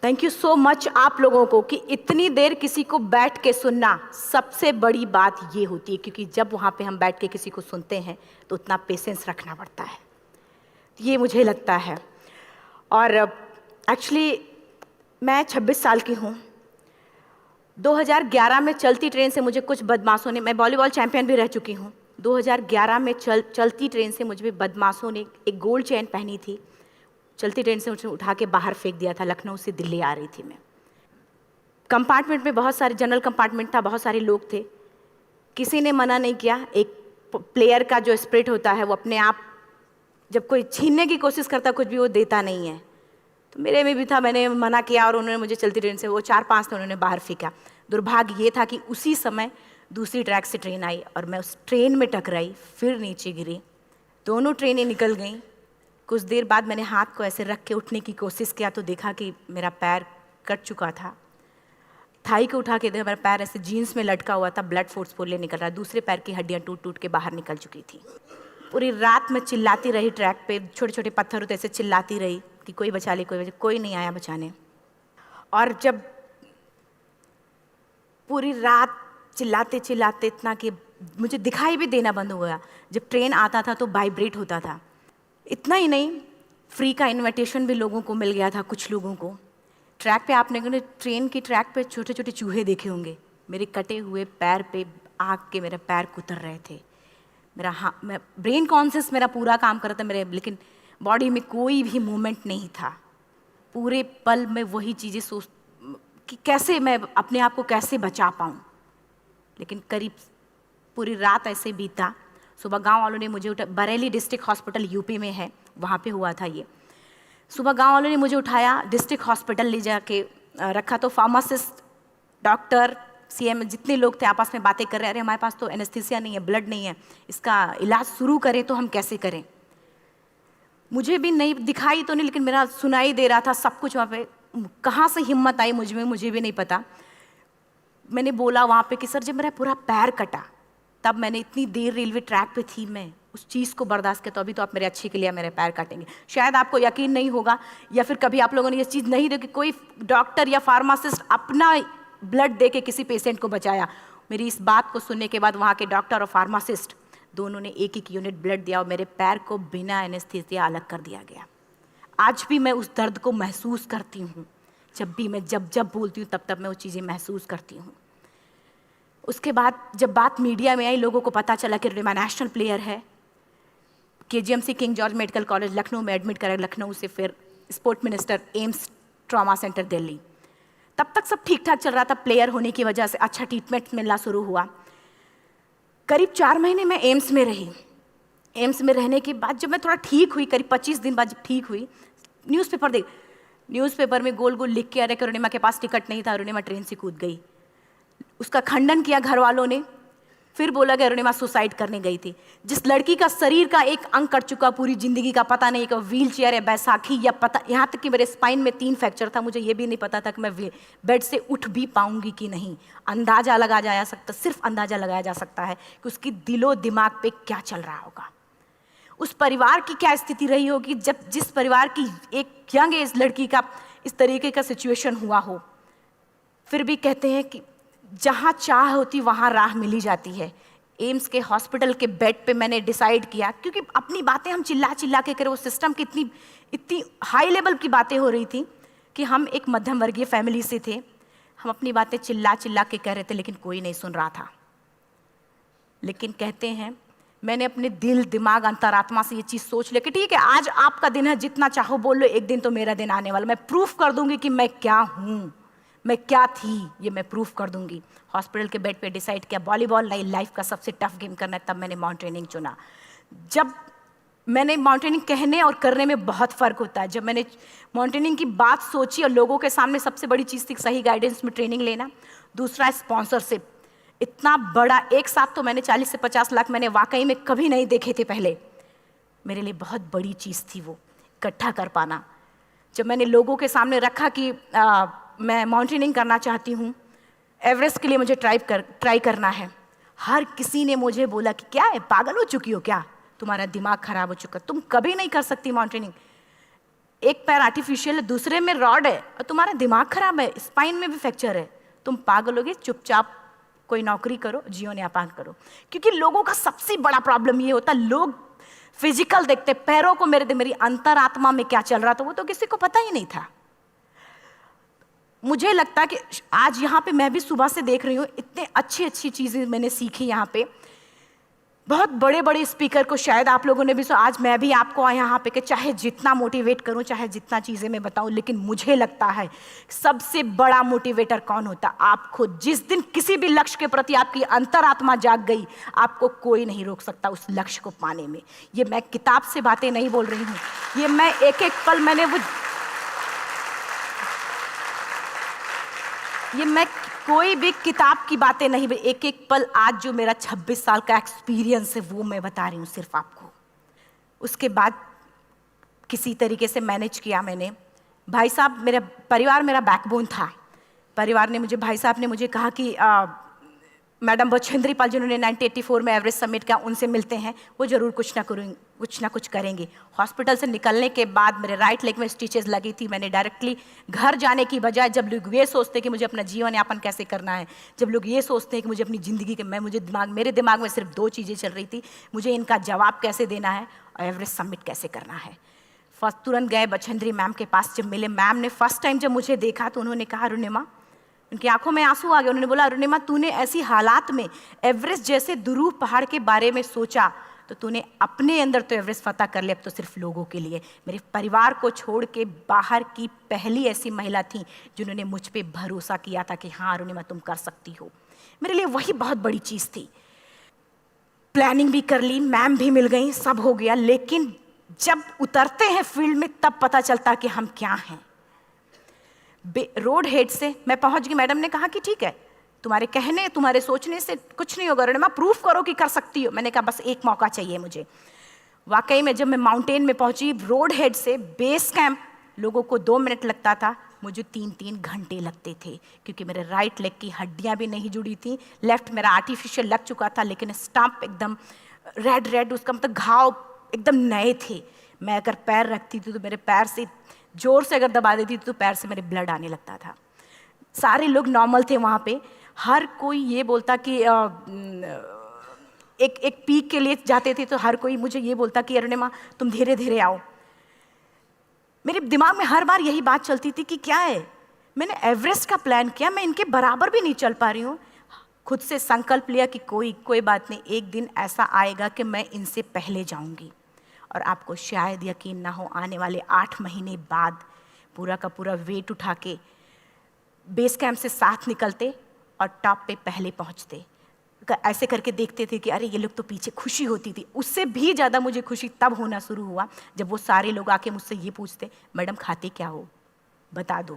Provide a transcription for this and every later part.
Thank you so much आप लोगों को कि इतनी देर किसी को बैठ के सुनना सबसे बड़ी बात ये होती है, क्योंकि जब वहाँ पे हम बैठ के किसी को सुनते हैं तो उतना पेशेंस रखना पड़ता है, ये मुझे लगता है। और एक्चुअली मैं 26 साल की हूँ। 2011 में चलती ट्रेन से मुझे कुछ बदमाशों ने, मैं वॉलीबॉल चैंपियन भी रह चुकी हूँ, 2011 में चलती ट्रेन से मुझे बदमाशों ने एक गोल्ड चेन पहनी थी, चलती ट्रेन से मुझे उठा के बाहर फेंक दिया था। लखनऊ से दिल्ली आ रही थी मैं। कंपार्टमेंट में बहुत सारे, जनरल कंपार्टमेंट था, बहुत सारे लोग थे, किसी ने मना नहीं किया। एक प्लेयर का जो स्पिरिट होता है वो अपने आप, जब कोई छीनने की कोशिश करता कुछ भी, वो देता नहीं है। तो मेरे में भी था, मैंने मना किया और उन्होंने मुझे चलती ट्रेन से, वो 4-5 थे, उन्होंने बाहर फेंका। दुर्भाग्य ये था कि उसी समय दूसरी ट्रैक से ट्रेन आई और मैं उस ट्रेन में टकराई, फिर नीचे गिरी। दोनों ट्रेनें निकल गईं। कुछ देर बाद मैंने हाथ को ऐसे रख के उठने की कोशिश किया तो देखा कि मेरा पैर कट चुका था। थाई को उठा के देखा, मेरा पैर ऐसे जीन्स में लटका हुआ था, ब्लड फोर्सफुली निकल रहा, दूसरे पैर की हड्डियाँ टूट टूट के बाहर निकल चुकी थी। पूरी रात मैं चिल्लाती रही ट्रैक पे, छोटे छोटे पत्थर होते ऐसे चिल्लाती रही कि कोई बचा ले, कोई नहीं आया बचाने। और जब पूरी रात चिल्लाते चिल्लाते इतना कि मुझे दिखाई भी देना बंद हो गया, जब ट्रेन आता था तो वाइब्रेट होता था। इतना ही नहीं, फ्री का इनविटेशन भी लोगों को मिल गया था, कुछ लोगों को। ट्रैक पे आपने ट्रेन की ट्रैक पे छोटे छोटे चूहे देखे होंगे, मेरे कटे हुए पैर पे आग के मेरे पैर कुतर रहे थे। मैं ब्रेन कॉन्शियस मेरा पूरा काम कर रहा था मेरे, लेकिन बॉडी में कोई भी मूवमेंट नहीं था। पूरे पल में वही चीज़ें सोच कि कैसे मैं अपने आप को कैसे बचा पाऊँ। लेकिन करीब पूरी रात ऐसे बीता। सुबह गांव वालों ने मुझे बरेली डिस्ट्रिक्ट हॉस्पिटल यूपी में है, वहाँ पे हुआ था ये। सुबह गांव वालों ने मुझे उठाया, डिस्ट्रिक्ट हॉस्पिटल ले जाके रखा। तो फार्मासिस्ट, डॉक्टर, सीएम, जितने लोग थे आपस में बातें कर रहे, अरे हमारे पास तो एनेस्थीसिया नहीं है, ब्लड नहीं है, इसका इलाज शुरू करें तो हम कैसे करें। मुझे भी नहीं दिखाई तो नहीं, लेकिन मेरा सुनाई दे रहा था सब कुछ वहाँ पे। कहाँ से हिम्मत आई मुझ में, मुझे भी नहीं पता। मैंने बोला वहाँ पे कि सर जब मेरा पूरा पैर कटा, तब मैंने इतनी देर रेलवे ट्रैक पे थी, मैं उस चीज़ को बर्दाश्त किया, तो अभी तो आप मेरे अच्छे के लिए मेरे पैर काटेंगे। शायद आपको यकीन नहीं होगा, या फिर कभी आप लोगों ने ये चीज़ नहीं देखी, कोई डॉक्टर या फार्मासिस्ट अपना ब्लड दे के किसी पेशेंट को बचाया। मेरी इस बात को सुनने के बाद वहाँ के डॉक्टर और फार्मासिस्ट दोनों ने एक एक यूनिट ब्लड दिया और मेरे पैर को बिना एनेस्थीसिया अलग कर दिया गया। आज भी मैं उस दर्द को महसूस करती हूँ। जब भी मैं जब बोलती हूँ तब मैं वो चीज़ें महसूस करती हूँ। उसके बाद जब बात मीडिया में आई, लोगों को पता चला कि रिमा नेशनल प्लेयर है, KGMC king George medical college Lucknow में एडमिट करा, लखनऊ से फिर sport minister, AIIMS trauma centre Delhi. तब तक सब ठीक ठाक चल रहा था, प्लेयर होने की वजह से अच्छा ट्रीटमेंट मिलना शुरू हुआ। करीब 4 महीने मैं एम्स में रही। एम्स में रहने के बाद जब मैं थोड़ा ठीक हुई, करीब 25 दिन बाद जब ठीक हुई, न्यूज़पेपर में गोल गोल लिख के आ रहे कि अरुणिमा के पास टिकट नहीं था, अरुणिमा ट्रेन से कूद गई। उसका खंडन किया घर वालों ने, फिर बोला कि अरुणिमा सुसाइड करने गई थी। जिस लड़की का शरीर का एक अंग कट चुका, पूरी जिंदगी का पता नहीं कि व्हील चेयर है, बैसाखी, या पता, यहाँ तक कि मेरे स्पाइन में 3 फ्रैक्चर था, मुझे ये भी नहीं पता था कि मैं बेड से उठ भी पाऊंगी कि नहीं। अंदाजा लगाया जा सकता, सिर्फ अंदाजा लगाया जा सकता है कि उसकी दिलो दिमाग पे क्या चल रहा होगा, उस परिवार की क्या स्थिति रही होगी जब जिस परिवार की एक यंग एज लड़की का इस तरीके का सिचुएशन हुआ हो। फिर भी कहते हैं कि जहाँ चाह होती वहाँ राह मिली जाती है। एम्स के हॉस्पिटल के बेड पे मैंने डिसाइड किया, क्योंकि अपनी बातें हम चिल्ला चिल्ला के करें, वो सिस्टम की इतनी हाई लेवल की बातें हो रही थी कि हम एक मध्यम वर्गीय फैमिली से थे, हम अपनी बातें चिल्ला चिल्ला के कह रहे थे, लेकिन कोई नहीं सुन रहा था। लेकिन कहते हैं मैंने अपने दिल, दिमाग, अंतरात्मा से ये चीज़ सोच लिया कि ठीक है, आज आपका दिन है, जितना चाहो बोल लो, एक दिन तो मेरा दिन आने वाला, मैं प्रूफ कर दूंगी कि मैं क्या हूँ, मैं क्या थी, ये मैं प्रूफ कर दूंगी। हॉस्पिटल के बेड पे डिसाइड किया वॉलीबॉल लाइफ का सबसे टफ गेम करना है, तब मैंने माउंटेनिंग चुना। जब मैंने माउंटेनिंग कहने और करने में बहुत फ़र्क होता है। जब मैंने माउंटेनिंग की बात सोची और लोगों के सामने, सबसे बड़ी चीज़ थी सही गाइडेंस में ट्रेनिंग लेना, दूसरा स्पॉन्सरशिप। इतना बड़ा एक साथ तो मैंने 40 से 50 लाख मैंने वाकई में कभी नहीं देखे थे पहले। मेरे लिए बहुत बड़ी चीज़ थी वो इकट्ठा कर पाना। जब मैंने लोगों के सामने रखा कि मैं माउंटेनिंग करना चाहती हूँ, एवरेस्ट के लिए मुझे ट्राई करना है, हर किसी ने मुझे बोला कि क्या है, पागल हो चुकी हो क्या, तुम्हारा दिमाग खराब हो चुका, तुम कभी नहीं कर सकती माउंटेनिंग। एक पैर आर्टिफिशियल है, दूसरे में रॉड है, और तुम्हारा दिमाग खराब है, स्पाइन में भी फ्रैक्चर है, तुम पागल होगे, चुपचाप कोई नौकरी करो, जीवन यापन करो। क्योंकि लोगों का सबसे बड़ा प्रॉब्लम ये होता है, लोग फिजिकल देखते, पैरों को मेरी अंतरात्मा में क्या चल रहा था वो तो किसी को पता ही नहीं था। मुझे लगता है कि आज यहाँ पे मैं भी सुबह से देख रही हूँ, इतने अच्छी अच्छी चीज़ें मैंने सीखी यहाँ पे। बहुत बड़े बड़े स्पीकर को शायद आप लोगों ने भी सुना, आज मैं भी आपको यहाँ पे कि चाहे जितना मोटिवेट करूँ, चाहे जितना चीज़ें मैं बताऊँ, लेकिन मुझे लगता है सबसे बड़ा मोटिवेटर कौन होता? आप खुद। जिस दिन किसी भी लक्ष्य के प्रति आपकी अंतरात्मा जाग गई, आपको कोई नहीं रोक सकता उस लक्ष्य को पाने में। ये मैं किताब से बातें नहीं बोल रही हूँ, ये मैं एक एक पल मैंने ये मैं कोई भी किताब की बातें नहीं, एक एक पल आज जो मेरा 26 साल का एक्सपीरियंस है वो मैं बता रही हूँ सिर्फ आपको। उसके बाद किसी तरीके से मैनेज किया मैंने। भाई साहब, मेरा परिवार मेरा बैकबोन था। परिवार ने मुझे, भाई साहब ने मुझे कहा कि मैडम बछेंद्री पाल जिन्होंने 1984 में एवरेस्ट समिट किया, उनसे मिलते हैं, वो जरूर कुछ ना कुछ करेंगे। हॉस्पिटल से निकलने के बाद मेरे राइट लेग में स्टिचेस लगी थी। मैंने डायरेक्टली घर जाने की बजाय, जब लोग ये सोचते हैं कि मुझे अपना जीवन यापन कैसे करना है, जब लोग ये सोचते हैं कि मुझे अपनी ज़िंदगी के मेरे दिमाग में सिर्फ 2 चीज़ें चल रही थी, मुझे इनका जवाब कैसे देना है और एवरेस्ट समिट कैसे करना है। फर्स्ट तुरंत गए बछेंद्री मैम के पास। जब मिले, मैम ने फर्स्ट टाइम जब मुझे देखा तो उन्होंने कहा, अरुणिमा, उनकी आंखों में आंसू आ गए। उन्होंने बोला, अरुणिमा, तूने ऐसी हालात में एवरेस्ट जैसे दुरूह पहाड़ के बारे में सोचा तो तूने अपने अंदर तो एवरेस्ट फतह कर लिया, अब तो सिर्फ लोगों के लिए। मेरे परिवार को छोड़ के बाहर की पहली ऐसी महिला थी जिन्होंने मुझ पे भरोसा किया था कि हाँ अरुणिमा, तुम कर सकती हो। मेरे लिए वही बहुत बड़ी चीज़ थी। प्लानिंग भी कर ली, मैम भी मिल गई, सब हो गया। लेकिन जब उतरते हैं फील्ड में तब पता चलता कि हम क्या हैं। रोड हेड से मैं पहुंच गई। मैडम ने कहा कि ठीक है, तुम्हारे कहने, तुम्हारे सोचने से कुछ नहीं होगा अरुणिमा, प्रूफ करो कि कर सकती हो। मैंने कहा बस एक मौका चाहिए मुझे। वाकई में जब मैं माउंटेन में पहुंची, रोड हेड से बेस कैंप लोगों को 2 मिनट लगता था, मुझे 3-3 घंटे लगते थे, क्योंकि मेरे राइट लेग की हड्डियां भी नहीं जुड़ी थी। लेफ्ट मेरा आर्टिफिशियल लग चुका था, लेकिन स्टंप एकदम रेड, उसका मतलब घाव एकदम नए थे। मैं अगर पैर रखती थी तो मेरे पैर से जोर से अगर दबा देती थी तो पैर से मेरे ब्लड आने लगता था। सारे लोग नॉर्मल थे वहाँ पे। हर कोई ये बोलता कि एक पीक के लिए जाते थे तो हर कोई मुझे ये बोलता कि अरुणिमा, तुम धीरे धीरे आओ। मेरे दिमाग में हर बार यही बात चलती थी कि क्या है, मैंने एवरेस्ट का प्लान किया, मैं इनके बराबर भी नहीं चल पा रही हूँ। खुद से संकल्प लिया कि कोई बात नहीं, एक दिन ऐसा आएगा कि मैं इनसे पहले जाऊँगी। और आपको शायद यकीन ना हो, आने वाले 8 महीने बाद पूरा का पूरा वेट उठा के बेस कैंप से साथ निकलते और टॉप पे पहले पहुंचते। ऐसे करके देखते थे कि अरे ये लोग तो पीछे। खुशी होती थी। उससे भी ज़्यादा मुझे खुशी तब होना शुरू हुआ जब वो सारे लोग आके मुझसे ये पूछते, मैडम खाते क्या हो, बता दो।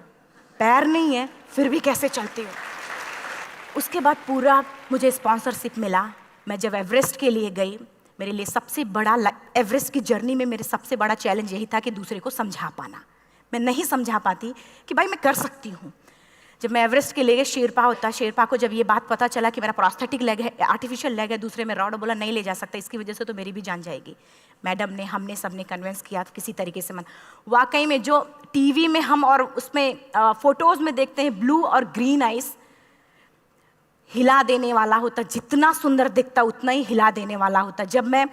पैर नहीं है फिर भी कैसे चलते हो। उसके बाद पूरा मुझे स्पॉन्सरशिप मिला। मैं जब एवरेस्ट के लिए गई, मेरे लिए सबसे बड़ा, एवरेस्ट की जर्नी में मेरे सबसे बड़ा चैलेंज यही था कि दूसरे को समझा पाना। मैं नहीं समझा पाती कि भाई मैं कर सकती हूँ। जब मैं एवरेस्ट के लिए गई, शेरपा होता, शेरपा को जब ये बात पता चला कि मेरा प्रोस्थेटिक लेग है, आर्टिफिशियल लेग है, दूसरे में रॉड, बोला नहीं ले जा सकता, इसकी वजह से तो मेरी भी जान जाएगी। मैडम ने, हमने सबने कन्विंस किया किसी तरीके से। मन वाकई में जो टीवी में हम और उसमें फोटोज़ में देखते हैं, ब्लू और ग्रीन आइस, हिला देने वाला होता। जितना सुंदर दिखता उतना ही हिला देने वाला होता। जब मैं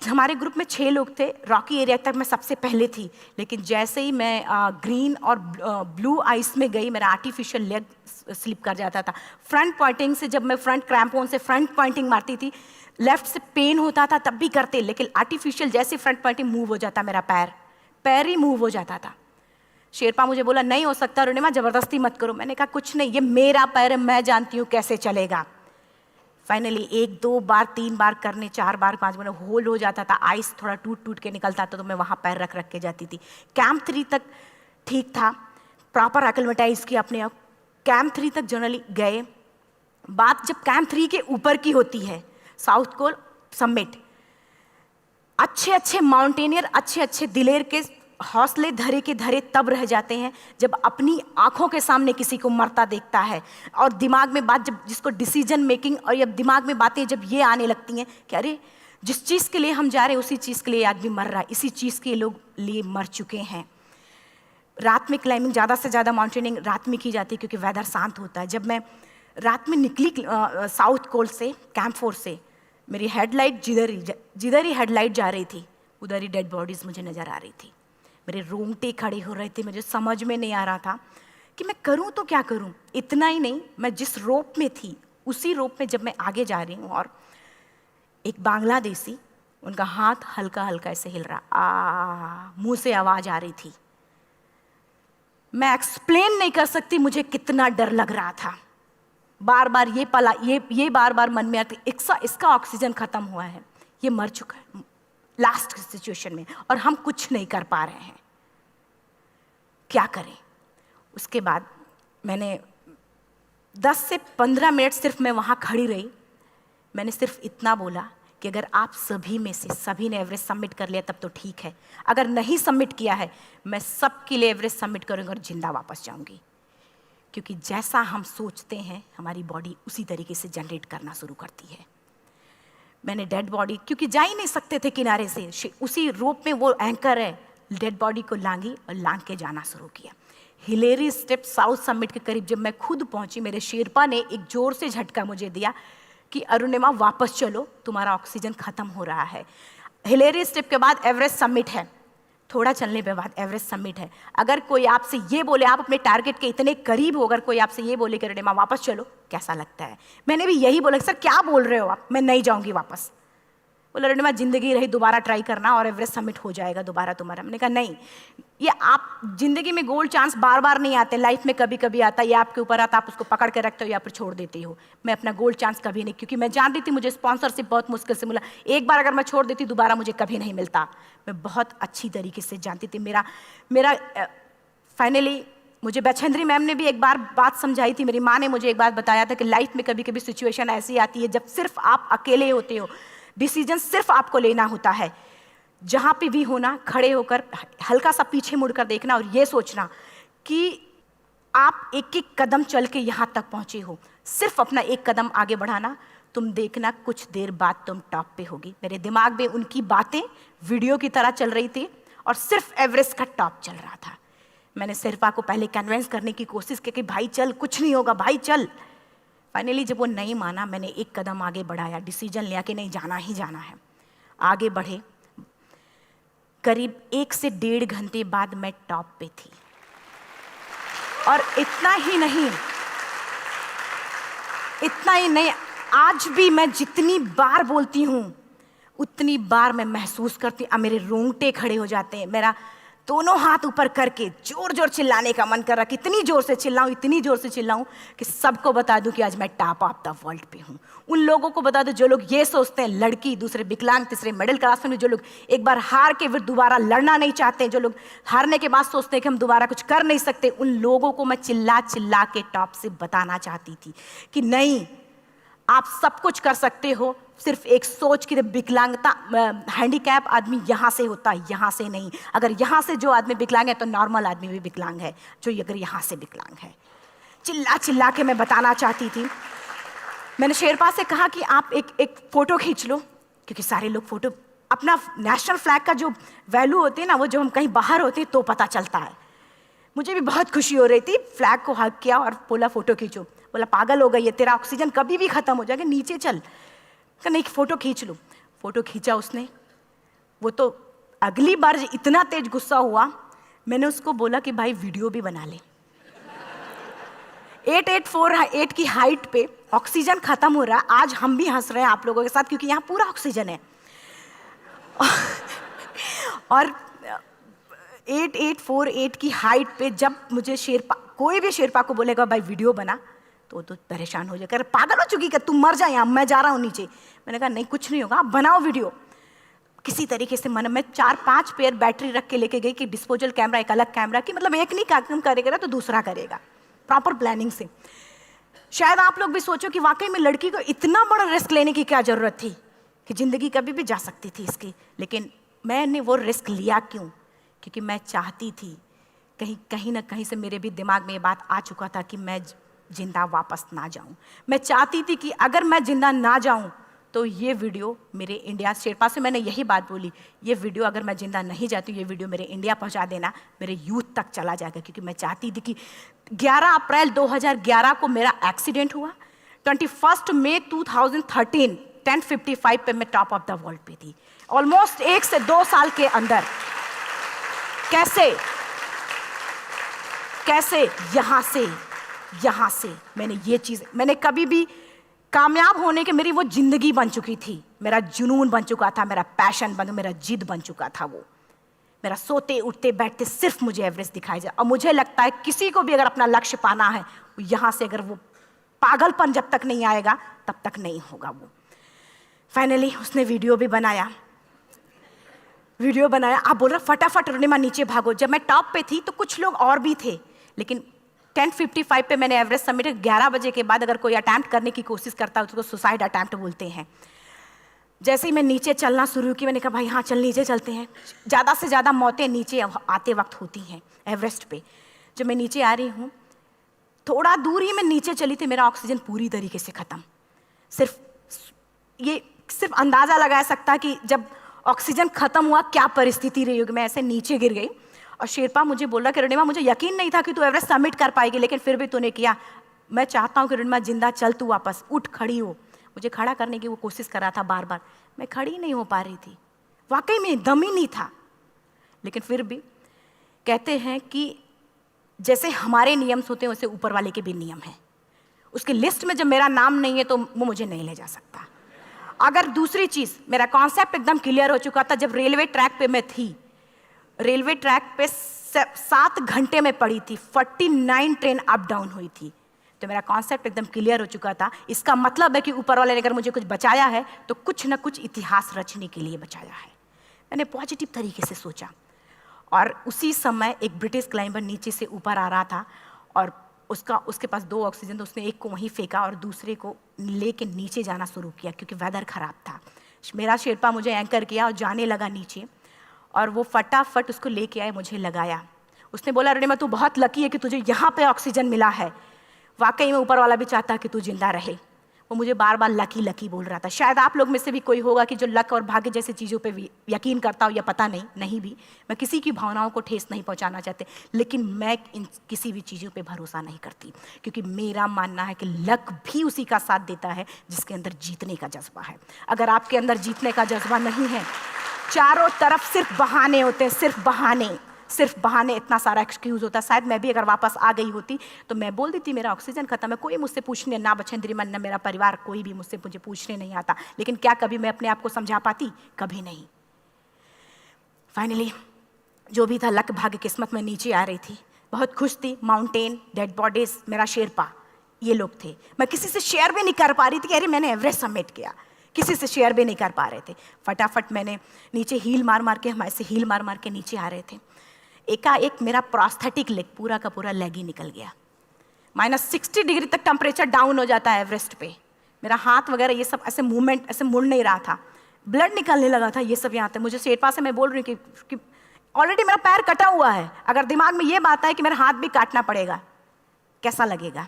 हमारे ग्रुप में 6 लोग थे, रॉकी एरिया तक मैं सबसे पहले थी, लेकिन जैसे ही मैं ग्रीन और ब्लू आइस में गई, मेरा आर्टिफिशियल लेग स्लिप कर जाता था। फ्रंट पॉइंटिंग से, जब मैं फ्रंट क्रैम्पोन से फ्रंट पॉइंटिंग मारती थी, लेफ्ट से पेन होता था तब भी करते, लेकिन आर्टिफिशियल जैसे फ्रंट पॉइंटिंग मूव हो जाता, मेरा पैर ही मूव हो जाता था। शेरपा मुझे बोला नहीं हो सकता अरुणिमा, ज़बरदस्ती मत करो। मैंने कहा कुछ नहीं, ये मेरा पैर है, मैं जानती हूँ कैसे चलेगा। फाइनली 1, 2 बार, 3 बार करने, 4 बार, 5 बार होल्ड हो जाता था। आइस थोड़ा टूट के निकलता था तो मैं वहाँ पैर रख के जाती थी। कैंप 3 तक ठीक था, प्रॉपर एक्लेमेटाइज किया अपने आप। कैंप 3 तक जनरली गए। बात जब कैंप 3 के ऊपर की होती है, साउथ कोल समिट, अच्छे माउंटेनियर, अच्छे दिलेर के हौसले धरे के धरे तब रह जाते हैं जब अपनी आंखों के सामने किसी को मरता देखता है, और दिमाग में बात, जब जिसको डिसीजन मेकिंग, और जब दिमाग में बातें जब ये आने लगती हैं कि अरे जिस चीज़ के लिए हम जा रहे हैं उसी चीज़ के लिए आदमी मर रहा है, इसी चीज़ के लोग लिए मर चुके हैं। रात में क्लाइंबिंग, ज़्यादा से ज़्यादा माउंटेनिंग रात में की जाती है क्योंकि वेदर शांत होता है। जब मैं रात में निकली साउथ कोल से, कैंप 4 से, मेरी हेडलाइट जिधर ही हेडलाइट जा रही थी उधर ही डेड बॉडीज़ मुझे नज़र आ रही थी। मेरे रोंगटे खड़े हो रहे थे, मुझे समझ में नहीं आ रहा था कि मैं करूं तो क्या करूं। इतना ही नहीं, मैं जिस रोप में थी उसी रोप में जब मैं आगे जा रही हूँ और एक बांग्लादेशी, उनका हाथ हल्का हल्का ऐसे हिल रहा, मुंह से आवाज़ आ रही थी। मैं एक्सप्लेन नहीं कर सकती मुझे कितना डर लग रहा था। बार बार ये बार बार मन में आती, इसका ऑक्सीजन खत्म हुआ है, ये मर चुका है लास्ट सिचुएशन में, और हम कुछ नहीं कर पा रहे हैं, क्या करें। उसके बाद मैंने 10 से 15 मिनट सिर्फ मैं वहाँ खड़ी रही। मैंने सिर्फ इतना बोला कि अगर आप सभी में से सभी ने एवरेस्ट सबमिट कर लिया तब तो ठीक है, अगर नहीं सबमिट किया है मैं सबके लिए एवरेस्ट सबमिट करूँगी और जिंदा वापस जाऊँगी। क्योंकि जैसा हम सोचते हैं हमारी बॉडी उसी तरीके से जनरेट करना शुरू करती है। मैंने डेड बॉडी, क्योंकि जा ही नहीं सकते थे किनारे से, उसी रोप में वो एंकर है, डेड बॉडी को लांगी और लांग के जाना शुरू किया। हिलेरी स्टेप साउथ समिट के करीब जब मैं खुद पहुंची, मेरे शेरपा ने एक जोर से झटका मुझे दिया कि अरुणिमा वापस चलो, तुम्हारा ऑक्सीजन खत्म हो रहा है। हिलेरी स्टेप के बाद एवरेस्ट समिट है, थोड़ा चलने के बाद एवरेस्ट समिट है। अगर कोई आपसे ये बोले, आप अपने टारगेट के इतने करीब हो, अगर कोई आपसे ये बोले कि अरुणिमा वापस चलो, कैसा लगता है? मैंने भी यही बोला, सर क्या बोल रहे हो आप, मैं नहीं जाऊंगी वापस। बोला अरुणिमा जिंदगी रही, दोबारा ट्राई करना और एवरेस्ट समिट हो जाएगा दोबारा तुम्हारा। मैंने कहा नहीं, ये आप जिंदगी में गोल्ड चांस बार बार नहीं आते, लाइफ में कभी कभी आता है, ये आपके ऊपर आता, आप उसको पकड़ के रखते हो या फिर छोड़ देते हो। मैं अपना गोल्ड चांस कभी नहीं, क्योंकि मैं जान रही थी मुझे स्पॉन्सरशिप बहुत मुश्किल से मिला, एक बार अगर मैं छोड़ देती दोबारा मुझे कभी नहीं मिलता। मैं बहुत अच्छी तरीके से जानती थी। मेरा फाइनली मुझे बछेंद्री मैम ने भी एक बार बात समझाई थी, मेरी माँ ने मुझे एक बात बताया था कि लाइफ में कभी कभी सिचुएशन ऐसी आती है जब सिर्फ आप अकेले होते हो, डिसीजन सिर्फ आपको लेना होता है। जहाँ पे भी होना, खड़े होकर हल्का सा पीछे मुड़कर देखना और ये सोचना कि आप एक एक कदम चल के यहाँ तक पहुँचे हो, सिर्फ अपना एक कदम आगे बढ़ाना, तुम देखना कुछ देर बाद तुम टॉप पे होगी। मेरे दिमाग में उनकी बातें वीडियो की तरह चल रही थी और सिर्फ एवरेस्ट का टॉप चल रहा था। मैंने शेरपा को पहले कन्विंस करने की कोशिश की कि भाई चल, कुछ नहीं होगा भाई चल। फाइनली जब वो नहीं माना, मैंने एक कदम आगे बढ़ाया, डिसीजन लिया कि नहीं जाना ही जाना है। आगे बढ़े, करीब 1 से 1.5 घंटे बाद मैं टॉप पे थी। और इतना ही नहीं, आज भी मैं जितनी बार बोलती हूँ उतनी बार मैं महसूस करती हूँ, मेरे रोंगटे खड़े हो जाते हैं, मेरा दोनों हाथ ऊपर करके जोर जोर चिल्लाने का मन कर रहा कि इतनी जोर से चिल्लाऊं कि सबको बता दूं कि आज मैं टॉप ऑफ द वर्ल्ड पे हूं। उन लोगों को बता दूं जो लोग ये सोचते हैं, लड़की, दूसरे विकलांग, तीसरे मिडिल क्लास में, जो लोग एक बार हार के फिर दोबारा लड़ना नहीं चाहते, जो लोग हारने के बाद सोचते हैं कि हम दोबारा कुछ कर नहीं सकते, उन लोगों को मैं चिल्ला चिल्ला के टॉप से बताना चाहती थी कि नहीं, आप सब कुछ कर सकते हो, सिर्फ एक सोच की विकलांगता, हैंडीकैप आदमी यहाँ से होता है, यहाँ से नहीं। अगर यहाँ से जो आदमी विकलांग है तो नॉर्मल आदमी भी विकलांग है, जो अगर यहाँ से विकलांग है। चिल्ला चिल्ला के मैं बताना चाहती थी। मैंने शेरपा से कहा कि आप एक फ़ोटो खींच लो, क्योंकि सारे लोग फ़ोटो, अपना नेशनल फ्लैग का जो वैल्यू होती है ना, वो जो हम कहीं बाहर होते हैं तो पता चलता है। मुझे भी बहुत खुशी हो रही थी, फ्लैग को हग किया और बोला फ़ोटो खींचो। बोला पागल हो गई है, तेरा ऑक्सीजन कभी भी ख़त्म हो जाएगा, नीचे चल। नहीं, फ़ोटो खींच लो। फ़ोटो खींचा उसने। वो तो अगली बार इतना तेज गुस्सा हुआ, मैंने उसको बोला कि भाई वीडियो भी बना ले। 8848 की हाइट पे ऑक्सीजन खत्म हो रहा है, आज हम भी हंस रहे हैं आप लोगों के साथ क्योंकि यहाँ पूरा ऑक्सीजन है। और 8848 की हाइट पे जब मुझे शेरपा, कोई भी शेरपा को बोलेगा भाई वीडियो बना, तो परेशान हो जाएगा, पागल हो चुकी, कि तुम मर जाए, यहाँ मैं जा रहा हूँ नीचे। मैंने कहा नहीं, कुछ नहीं होगा, आप बनाओ वीडियो। किसी तरीके से मैं 4-5 पेयर बैटरी रख के लेके गई कि डिस्पोजल कैमरा, एक अलग कैमरा, कि मतलब एक नहीं काम करेगा तो दूसरा करेगा, प्रॉपर प्लानिंग से। शायद आप लोग भी सोचो कि वाकई में लड़की को इतना बड़ा रिस्क लेने की क्या जरूरत थी, कि जिंदगी कभी भी जा सकती थी इसकी। लेकिन मैंने वो रिस्क लिया क्यों? क्योंकि मैं चाहती थी, कहीं ना कहीं से मेरे भी दिमाग में ये बात आ चुका था कि मैं जिंदा वापस ना जाऊं। मैं चाहती थी कि अगर मैं जिंदा ना जाऊं तो ये वीडियो मेरे इंडिया शेरपा से मैंने यही बात बोली, ये वीडियो अगर मैं जिंदा नहीं जाती हूँ, ये वीडियो मेरे इंडिया पहुँचा देना, मेरे यूथ तक चला जाएगा। क्योंकि मैं चाहती थी कि 11 अप्रैल 2011 को मेरा एक्सीडेंट हुआ, 21 मई 2013 10:55 पे मैं टॉप ऑफ द वर्ल्ड पे थी। ऑलमोस्ट 1 से 2 साल के अंदर कैसे यहाँ से मैंने ये चीज़, मैंने कभी भी कामयाब होने के, मेरी वो जिंदगी बन चुकी थी, मेरा जुनून बन चुका था, मेरा पैशन मेरा जिद बन चुका था। वो मेरा सोते उठते बैठते सिर्फ मुझे एवरेस्ट दिखाई जाए। और मुझे लगता है किसी को भी अगर अपना लक्ष्य पाना है, यहाँ से अगर वो पागलपन जब तक नहीं आएगा तब तक नहीं होगा। वो फाइनली उसने वीडियो बनाया। आप बोल रहे फटाफट अरुणिमा नीचे भागो। जब मैं टॉप पे थी तो कुछ लोग और भी थे, लेकिन 10:55 पे मैंने एवरेस्ट समिट, 11 बजे के बाद अगर कोई अटैम्प्ट करने की कोशिश करता है उसको सुसाइड अटैम्प्ट बोलते हैं। जैसे ही मैं नीचे चलना शुरू की, मैंने कहा भाई हाँ चल नीचे चलते हैं। ज़्यादा से ज़्यादा मौतें नीचे आते वक्त होती हैं एवरेस्ट पे। जब मैं नीचे आ रही हूँ, थोड़ा दूर ही मैं नीचे चली थी, मेरा ऑक्सीजन पूरी तरीके से ख़त्म। सिर्फ अंदाज़ा लगाया सकता कि जब ऑक्सीजन ख़त्म हुआ क्या परिस्थिति रही होगी। मैं ऐसे नीचे गिर गई और शेरपा मुझे बोल रहा कि अरुणिमा मुझे यकीन नहीं था कि तू एवरेस्ट सबमिट कर पाएगी, लेकिन फिर भी तूने किया। मैं चाहता हूँ कि अरुणिमा जिंदा चल, तू वापस उठ, खड़ी हो। मुझे खड़ा करने की वो कोशिश कर रहा था बार बार, मैं खड़ी नहीं हो पा रही थी, वाकई में दम ही नहीं था। लेकिन फिर भी कहते हैं कि जैसे हमारे नियम होते हैं वैसे ऊपर वाले के भी नियम हैं। उसकी लिस्ट में जब मेरा नाम नहीं है तो वो मुझे नहीं ले जा सकता। अगर दूसरी चीज़, मेरा कॉन्सेप्ट एकदम क्लियर हो चुका था। जब रेलवे ट्रैक पे मैं थी, रेलवे ट्रैक पे 7 घंटे में पड़ी थी, 49 ट्रेन अप डाउन हुई थी, तो मेरा कॉन्सेप्ट एकदम क्लियर हो चुका था। इसका मतलब है कि ऊपर वाले ने अगर मुझे कुछ बचाया है तो कुछ ना कुछ इतिहास रचने के लिए बचाया है। मैंने पॉजिटिव तरीके से सोचा। और उसी समय एक ब्रिटिश क्लाइंबर नीचे से ऊपर आ रहा था और उसके पास 2 ऑक्सीजन, तो उसने एक को वहीं फेंका और दूसरे को लेके नीचे जाना शुरू किया क्योंकि वेदर ख़राब था। मेरा शेरपा मुझे एंकर किया और जाने लगा नीचे, और वो फटाफट उसको लेके आए, मुझे लगाया। उसने बोला अरुणिमा तू बहुत लकी है कि तुझे यहाँ पे ऑक्सीजन मिला है। वाकई में ऊपर वाला भी चाहता कि तू जिंदा रहे। वो मुझे बार बार लकी लकी बोल रहा था। शायद आप लोग में से भी कोई होगा कि जो लक और भाग्य जैसी चीज़ों पे यकीन करता हो, या पता नहीं भी। मैं किसी की भावनाओं को ठेस नहीं पहुंचाना चाहती, लेकिन मैं इन किसी भी चीज़ों पे भरोसा नहीं करती, क्योंकि मेरा मानना है कि लक भी उसी का साथ देता है जिसके अंदर जीतने का जज्बा है। अगर आपके अंदर जीतने का जज्बा नहीं है, चारों तरफ सिर्फ बहाने होते हैं, सिर्फ बहाने, इतना सारा एक्सक्यूज़ होता है। शायद मैं भी अगर वापस आ गई होती तो मैं बोल देती मेरा ऑक्सीजन खत्म है, कोई मुझसे पूछने ना बछेंद्री मन, ना मेरा परिवार, कोई भी मुझे पूछने नहीं आता। लेकिन क्या कभी मैं अपने आप को समझा पाती? कभी नहीं। फाइनली जो भी था, लक भाग्य किस्मत में नीचे आ रही थी, बहुत खुश थी। माउंटेन, डेड बॉडीज, मेरा शेरपा, ये लोग थे। मैं किसी से शेयर भी नहीं कर पा रही थी कि अरे मैंने एवरेस्ट सबमिट किया, किसी से शेयर भी नहीं कर पा रहे थे। फटाफट मैंने नीचे हील मार के, हम ऐसे हील मार के नीचे आ रहे थे। एकाएक मेरा प्रोस्थेटिक लेग, पूरा का पूरा लेग ही निकल गया। -60 डिग्री तक टेम्परेचर डाउन हो जाता है एवरेस्ट पे। मेरा हाथ वगैरह ये सब ऐसे मूवमेंट, ऐसे मुड़ नहीं रहा था, ब्लड निकलने लगा था, ये सब यहाँ था। मुझे शेरपा से मैं बोल रही हूँ कि ऑलरेडी मेरा पैर कटा हुआ है, अगर दिमाग में ये बात है कि मेरा हाथ भी काटना पड़ेगा, कैसा लगेगा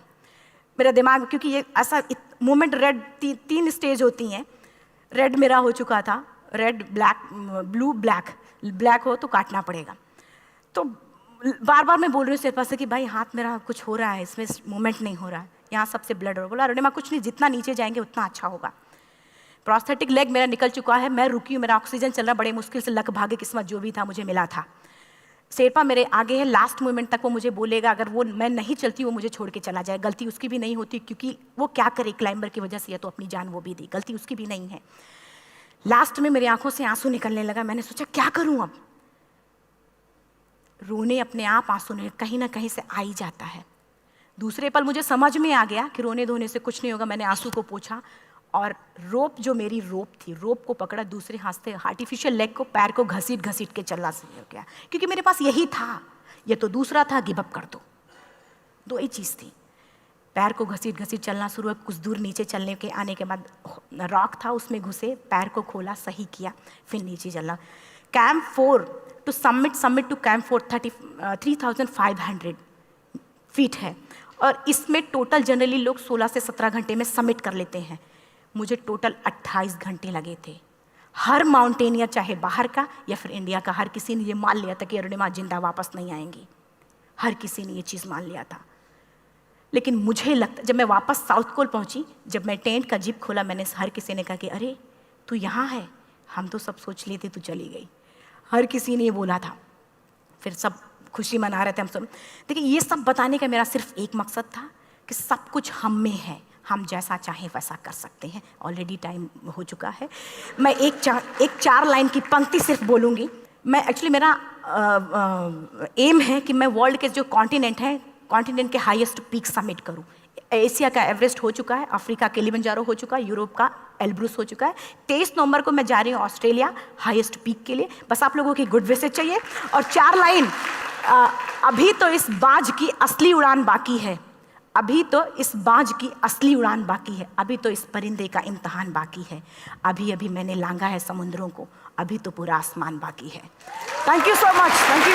मेरा दिमाग। क्योंकि ये ऐसा मूवमेंट, रेड 3 स्टेज होती हैं। रेड मेरा हो चुका था, रेड, ब्लैक, ब्लू, ब्लैक हो तो काटना पड़ेगा। तो बार बार मैं बोल रही हूँ शेरपा से कि भाई हाथ मेरा कुछ हो रहा है, इसमें मूवमेंट नहीं हो रहा है, यहाँ सबसे ब्लड हो रहा है। बोला अरुणिमा कुछ नहीं, जितना नीचे जाएंगे उतना अच्छा होगा। प्रोस्थेटिक लेग मेरा निकल चुका है, मैं रुकी हूँ, मेरा ऑक्सीजन चल रहा, बड़े मुश्किल से लक भाग्य किस्मत जो भी था मुझे मिला था। शेरपा मेरे आगे है, लास्ट मोमेंट तक वो मुझे बोलेगा, अगर वो मैं नहीं चलती वो मुझे छोड़ के चला जाए। गलती उसकी भी नहीं होती, क्योंकि वो क्या करे क्लाइंबर की वजह से, या तो अपनी जान वो भी दी, गलती उसकी भी नहीं है। लास्ट में मेरी आंखों से आंसू निकलने लगा। मैंने सोचा क्या करूं अब, रोने अपने आप आंसू ने कहीं ना कहीं से आ ही जाता है। दूसरे पल मुझे समझ में आ गया कि रोने धोने से कुछ नहीं होगा। मैंने आंसू को पोंछा और रोप, जो मेरी रोप थी, रोप को पकड़ा, दूसरे हाथ से आर्टिफिशियल लेग को, पैर को घसीट के चलना शुरू हो गया, क्योंकि मेरे पास यही था। ये तो दूसरा था, गिव अप कर दो ही चीज़ थी। पैर को घसीट चलना शुरू हुआ। कुछ दूर नीचे चलने के आने के बाद रॉक था, उसमें घुसे, पैर को खोला, सही किया, फिर नीचे चलना। Camp 4 to summit to camp 4 3500 feet है, और इसमें टोटल जनरली लोग 16 से 17 घंटे में सबमिट कर लेते हैं। मुझे टोटल 28 घंटे लगे थे। हर माउंटेनियर, चाहे बाहर का या फिर इंडिया का, हर किसी ने ये मान लिया था कि अरुणिमा जिंदा वापस नहीं आएंगी। हर किसी ने ये चीज़ मान लिया था। लेकिन मुझे लगता, जब मैं वापस साउथ कोल पहुंची, जब मैं टेंट का जिप खोला, मैंने हर किसी ने कहा कि अरे तू यहाँ है, हम तो सब सोच लिए थे तू चली गई। हर किसी ने ये बोला था। फिर सब खुशी मना रहे थे हम सब। देखिए, ये सब बताने का मेरा सिर्फ एक मकसद था कि सब कुछ हम में है, हम जैसा चाहें वैसा कर सकते हैं। ऑलरेडी टाइम हो चुका है। मैं एक चार लाइन की पंक्ति सिर्फ बोलूँगी। मैं एक्चुअली, मेरा एम है कि मैं वर्ल्ड के जो कॉन्टिनेंट हैं, कॉन्टिनेंट के हाईएस्ट पीक समिट करूँ। एशिया का एवरेस्ट हो चुका है, अफ्रीका किलिमंजारो हो चुका है, यूरोप का एल्ब्रूस हो चुका है। 23 नवंबर को मैं जा रही हूँ ऑस्ट्रेलिया हाईएस्ट पीक के लिए। बस आप लोगों की गुड विशेस चाहिए। और 4 लाइन, अभी तो इस बाज की असली उड़ान बाकी है, अभी तो इस बाज की असली उड़ान बाकी है, अभी तो इस परिंदे का इम्तहान बाकी है, अभी अभी मैंने लांघा है समुद्रों को, अभी तो पूरा आसमान बाकी है। Thank you so much. Thank you.